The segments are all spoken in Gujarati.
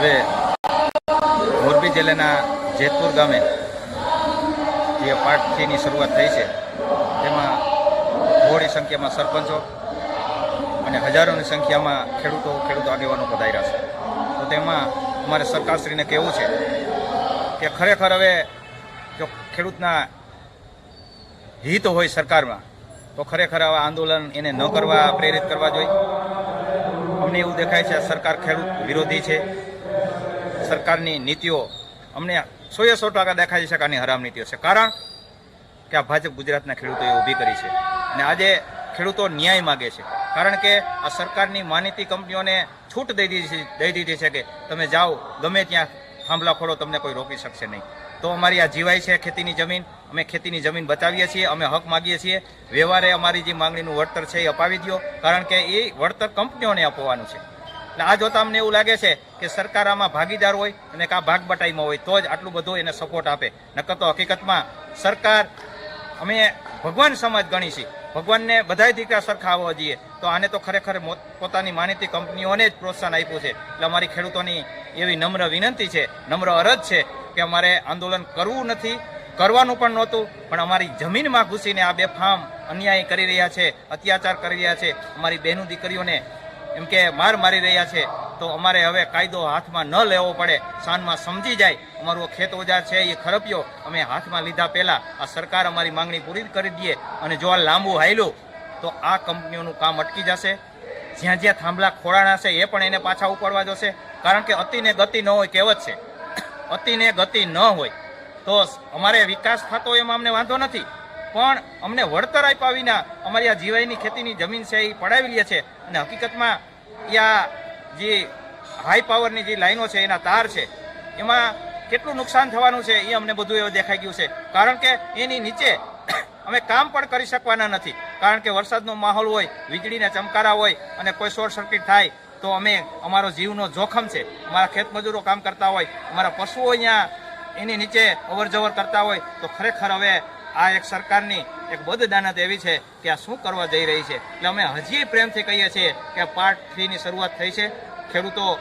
હવે મોરબી જિલ્લાના જેતપુર ગામે જે પાર્ટ 3ની શરૂઆત થઈ છે તેમાં બહોળી સંખ્યામાં સરપંચો અને હજારોની સંખ્યામાં ખેડૂતો આગેવાનો પધાર્યા છે. તો તેમાં અમારે સરકારશ્રીને કહેવું છે કે ખરેખર હવે જો ખેડૂતના હિત હોય સરકારમાં તો ખરેખર આવા આંદોલન એને ન કરવા પ્રેરિત કરવા જોઈએ. અમને એવું દેખાય છે સરકાર ખેડૂત વિરોધી છે. સરકારની નીતિઓ અમને 100% દેખાય છે કે આની હરામ નીતિઓ છે. કારણ કે આ ભાજપ ગુજરાતના ખેડૂતોએ ઊભી કરી છે અને આજે ખેડૂતો ન્યાય માગે છે. કારણ કે આ સરકારની માનીતી કંપનીઓને છૂટ દઈ દીધી છે કે તમે જાઓ ગમે ત્યાં થાંભલા ખોડો, તમને કોઈ રોકી શકશે નહીં. તો અમારી આ જીવાય છે ખેતીની જમીન, અમે ખેતીની જમીન બચાવીએ છીએ, અમે હક માગીએ છીએ. વ્યવહારે અમારી જે માંગણીનું વળતર છે એ અપાવી દો, કારણ કે એ વળતર કંપનીઓને આપવાનું છે. એટલે આ જોતા અમને એવું લાગે છે કે સરકાર આમાં ભાગીદાર હોય અને કાં ભાગ બટાઈમાં હોય તો જ આટલું બધું એને સપોર્ટ આપે. નકર તો હકીકતમાં સરકાર અમે ભગવાન સમાજ ગણી છીએ, ભગવાનને બધાય દીકરા સરખા આવવા જોઈએ. તો આને તો ખરેખર પોતાની માનીતી કંપનીઓને જ પ્રોત્સાહન આપ્યું છે. એટલે અમારી ખેડૂતોની એવી નમ્ર વિનંતી છે, નમ્ર અરજ છે કે અમારે આંદોલન કરવું નથી, કરવાનું પણ નહોતું, પણ અમારી જમીનમાં ઘૂસીને આ બેફામ અન્યાય કરી રહ્યા છે, અત્યાચાર કરી રહ્યા છે, અમારી બહેનો દીકરીઓને એમ કે માર મારી રહ્યા છે. તો અમારે હવે કાયદો હાથમાં ન લેવો પડે, સાંજમાં સમજી જાય. અમારું ખેત ઓજાર છે એ ખરપ્યો અમે હાથમાં લીધા પહેલાં આ સરકાર અમારી માંગણી પૂરી કરી દે. અને જો આ લાંબુ હાલ્યું તો આ કંપનીઓનું કામ અટકી જશે. જ્યાં જ્યાં થાંભલા ખોડાણા છે એ પણ એને પાછા ઉપાડવા જશે. કારણ કે અતિને ગતિ ન હોય, કહેવત છે, અતિને ગતિ ન હોય. તો અમારે વિકાસ થતો એમાં અમને વાંધો નથી, પણ અમને વળતર આપ્યા વિના અમારી આ જીવાયની ખેતીની જમીન છે એ પડાવી લે છે. અને હકીકતમાં આ જે હાઈ પાવરની જે લાઈનો છે એના તાર છે એમાં કેટલું નુકસાન થવાનું છે એ અમને બધું એવું દેખાઈ ગયું છે. કારણ કે એની નીચે અમે કામ પણ કરી શકવાના નથી. કારણ કે વરસાદનો માહોલ હોય, વીજળીના ચમકારા હોય અને કોઈ શોર્ટ સર્કિટ થાય તો અમે અમારો જીવનો જોખમ છે. અમારા ખેત મજૂરો કામ કરતા હોય, અમારા પશુઓ અહીંયા એની નીચે અવર જવર કરતા હોય. તો ખરેખર હવે આ એક સરકારની એક બદદાનત એવી છે કે આ શું કરવા જઈ રહી છે. એટલે અમે હજી પ્રેમથી કહીએ છીએ કે પાર્ટ 3ની શરૂઆત થઈ છે. ખેડૂતો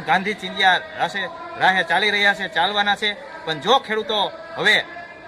ગાંધી ચિંધ્યા રાહે ચાલી રહ્યા છે, ચાલવાના છે. પણ જો ખેડૂતો હવે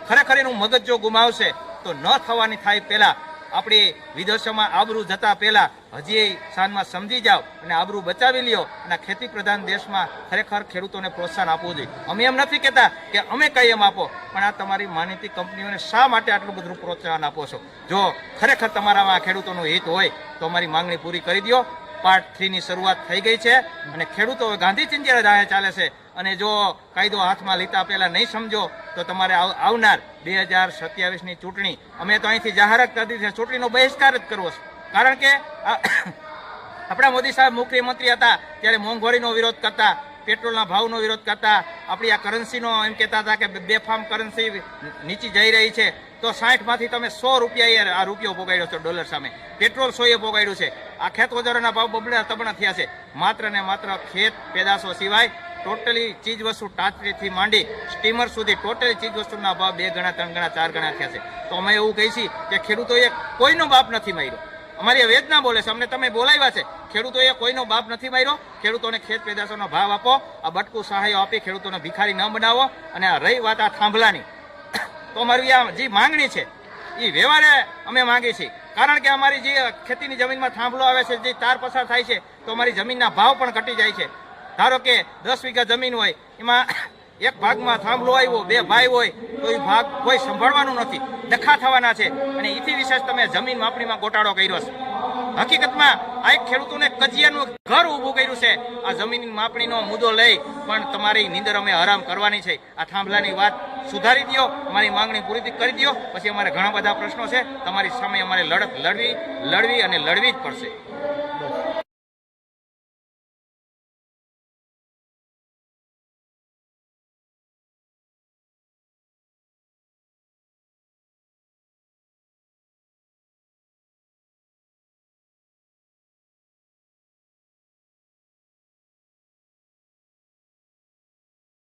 ખરેખર એનું મગજ જો ગુમાવશે તો ન થવાની થાય પહેલાં આપણી વિદેશોમાં આબરૂ જતા પહેલાં હજી સાંજમાં સમજી જાઓ અને આબરૂ બચાવી લ્યો. અને ખેતી પ્રધાન દેશમાં ખરેખર ખેડૂતોને પ્રોત્સાહન આપવું જોઈએ. અમે એમ નથી કહેતા કે અમે કંઈ એમ આપો, પણ આ તમારી માનીતી કંપનીઓને શા માટે આટલું બધું પ્રોત્સાહન આપો છો? જો ખરેખર તમારામાં ખેડૂતોનું હિત હોય તો અમારી માંગણી પૂરી કરી દો. પાર્ટ 3ની શરૂઆત થઈ ગઈ છે અને ખેડૂતો ગાંધી ચિંધ્યા રાહે ચાલે છે. અને જો કાયદો હાથમાં લીધા પહેલાં નહીં સમજો તો તમારે આવનાર 2027ની ચૂંટણી અમે તો અહીંથી જાહેરાત કરી દીધી છે, ચૂંટણીનો બહિષ્કાર જ કરવો છે. કારણ કે આપણા મોદી સાહેબ મુખ્યમંત્રી હતા ત્યારે મોંઘવારીનો વિરોધ કરતા, પેટ્રોલના ભાવનો વિરોધ કરતા, આપણી આ કરન્સીનો એમ કહેતા હતા કે બેફામ કરન્સી નીચી જઈ રહી છે. તો 60માંથી તમે 100 રૂપિયા આ રૂપિયો પોગાડ્યો છે ડોલર સામે, પેટ્રોલ 100 પોગાડ્યું છે. આ ખેત ઓજારોના ભાવ બબડા તબડા થયા છે. માત્ર ને માત્ર ખેત પેદાશો સિવાય ટોટલી ચીજ વસ્તુ ટાટરીથી માંડી સ્ટીમર સુધી ટોટલી ચીજ વસ્તુના ભાવ 2 ગણા 3 ગણા 4 ગણા થયા છે. તો અમે એવું કહીએ છીએ કે ખેડૂતોએ કોઈનો બાપ નથી માર્યો. અમારી વેદના બોલે છે, અમને તમે બોલાવ્યા છે. ખેડૂતોએ કોઈનો બાપ નથી માર્યો. ખેડૂતોને ખેત પેદાશોનો ભાવ આપો, આ બટકું સહાયો આપી ખેડૂતોને ભિખારી ન બનાવો. અને આ રહી વાત આ થાંભલાની, તો અમારી આ જે માંગણી છે એ વ્યવહારે અમે માંગીએ છીએ. કારણ કે અમારી જે ખેતીની જમીનમાં થાંભલો આવે છે, જે તાર પસાર થાય છે, તો અમારી જમીનના ભાવ પણ ઘટી જાય છે. ધારો કે 10 વીઘા જમીન હોય, એમાં એક ભાગમાં થાંભલો આવ્યો, 2 ભાઈ હોય તો એ ભાગ કોઈ સંભાળવાનું નથી, ડખા થવાના છે. અને એથી વિશેષ તમે જમીન માપણીમાં ગોટાળો કર્યો છે. હકીકતમાં આ એક ખેડૂતોને કજિયાનું ઘર ઊભું કર્યું છે. આ જમીન માપણીનો મુદ્દો લઈ પણ તમારી નીંદર અમે હરામ કરવાની છે. આ થાંભલાની વાત સુધારી દો, અમારી માંગણી પૂરી કરી દો. પછી અમારે ઘણા બધા પ્રશ્નો છે, તમારી સામે અમારે લડત લડવી અને લડવી જ પડશે.